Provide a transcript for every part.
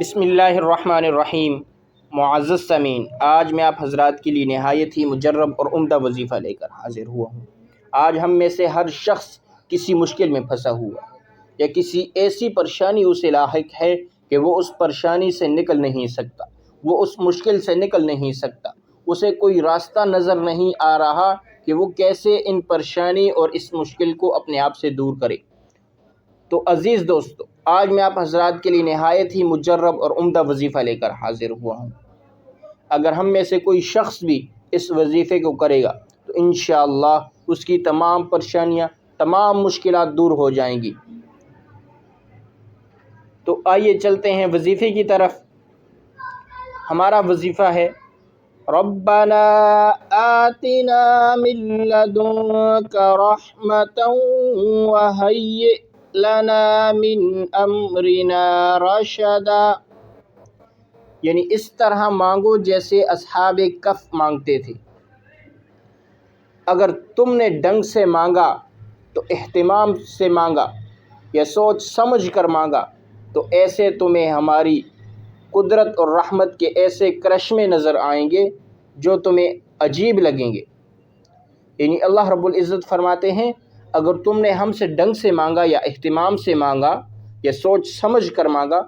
بسم اللہ الرحمن الرحیم۔ معزز سامعین، آج میں آپ حضرات کے لیے نہایت ہی مجرب اور عمدہ وظیفہ لے کر حاضر ہوا ہوں۔ آج ہم میں سے ہر شخص کسی مشکل میں پھنسا ہوا یا کسی ایسی پریشانی اسے لاحق ہے کہ وہ اس پریشانی سے نکل نہیں سکتا، وہ اس مشکل سے نکل نہیں سکتا، اسے کوئی راستہ نظر نہیں آ رہا کہ وہ کیسے ان پریشانی اور اس مشکل کو اپنے آپ سے دور کرے۔ تو عزیز دوستو، آج میں آپ حضرات کے لیے نہایت ہی مجرب اور عمدہ وظیفہ لے کر حاضر ہوا ہوں۔ اگر ہم میں سے کوئی شخص بھی اس وظیفے کو کرے گا تو انشاءاللہ اس کی تمام پریشانیاں، تمام مشکلات دور ہو جائیں گی۔ تو آئیے چلتے ہیں وظیفے کی طرف۔ ہمارا وظیفہ ہے ربنا آتنا من لدنک رحمۃ وہیئ لنا من امرنا رشدا، یعنی اس طرح مانگو جیسے اصحاب کہف مانگتے تھے۔ اگر تم نے ڈنگ سے مانگا تو اہتمام سے مانگا یا سوچ سمجھ کر مانگا تو ایسے تمہیں ہماری قدرت اور رحمت کے ایسے کرشمے نظر آئیں گے جو تمہیں عجیب لگیں گے۔ یعنی اللہ رب العزت فرماتے ہیں، اگر تم نے ہم سے ڈنگ سے مانگا یا اہتمام سے مانگا یا سوچ سمجھ کر مانگا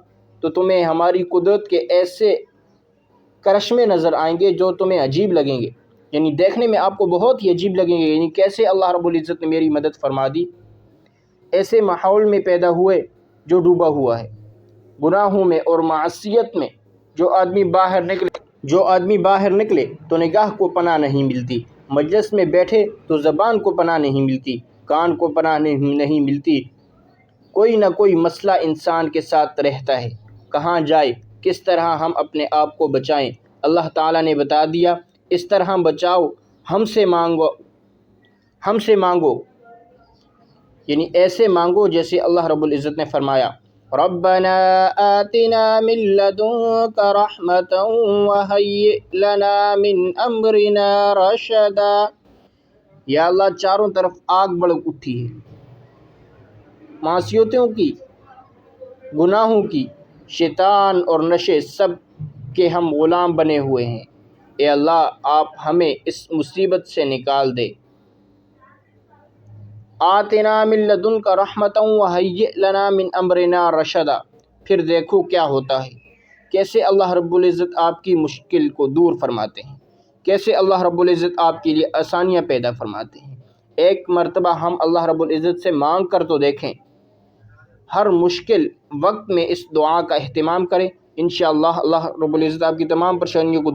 تو تمہیں ہماری قدرت کے ایسے کرشمے نظر آئیں گے جو تمہیں عجیب لگیں گے، یعنی دیکھنے میں آپ کو بہت ہی عجیب لگیں گے۔ یعنی کیسے اللہ رب العزت نے میری مدد فرما دی، ایسے ماحول میں پیدا ہوئے جو ڈوبا ہوا ہے گناہوں میں اور معصیت میں۔ جو آدمی باہر نکلے تو نگاہ کو پناہ نہیں ملتی، مجلس میں بیٹھے تو زبان کو پناہ نہیں ملتی، کان کو پناہ نہیں ملتی، کوئی نہ کوئی مسئلہ انسان کے ساتھ رہتا ہے۔ کہاں جائے، کس طرح ہم اپنے آپ کو بچائیں؟ اللہ تعالیٰ نے بتا دیا، اس طرح بچاؤ، ہم سے مانگو، یعنی ایسے مانگو جیسے اللہ رب العزت نے فرمایا ربنا آتنا من لدنک رحمۃ وہیئ لنا من امرنا رشدا۔ یا اللہ، چاروں طرف آگ بھڑک اٹھی ہے، معصیتوں کی، گناہوں کی، شیطان اور نشے سب کے ہم غلام بنے ہوئے ہیں۔ اے اللہ، آپ ہمیں اس مصیبت سے نکال دے۔ آتنا من لدنک رحمۃ وہیئ لنا من امرنا رشدا، پھر دیکھو کیا ہوتا ہے، کیسے اللہ رب العزت آپ کی مشکل کو دور فرماتے ہیں، کیسے اللہ رب العزت آپ کے لیے آسانیاں پیدا فرماتے ہیں۔ ایک مرتبہ ہم اللہ رب العزت سے مانگ کر تو دیکھیں، ہر مشکل وقت میں اس دعا کا اہتمام کریں، انشاءاللہ اللہ رب العزت آپ کی تمام پریشانیوں کو